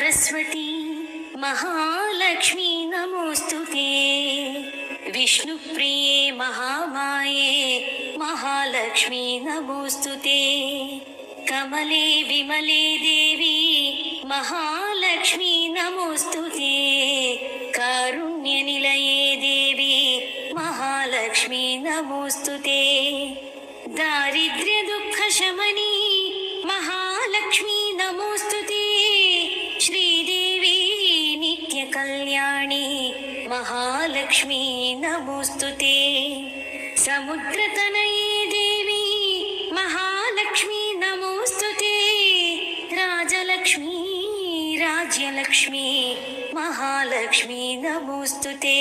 सरस्वती महालक्ष्मी नमोस्तुते। विष्णुप्रिये महामाये महालक्ष्मी नमोस्तुते। कमले विमले देवी महालक्ष्मी नमोस्तुते। कारुण्यनिलये देवी महालक्ष्मी नमोस्तुते। दारिद्र्यदुःखशमनी महालक्ष्मी नमोस्तुते। श्रीदेवी नित्यकल्याणी महालक्ष्मी नमोस्तुते। समुद्रतनये देवी महालक्ष्मी नमोस्तुते। राजलक्ष्मी राज्यलक्ष्मी महालक्ष्मी नमोस्तुते।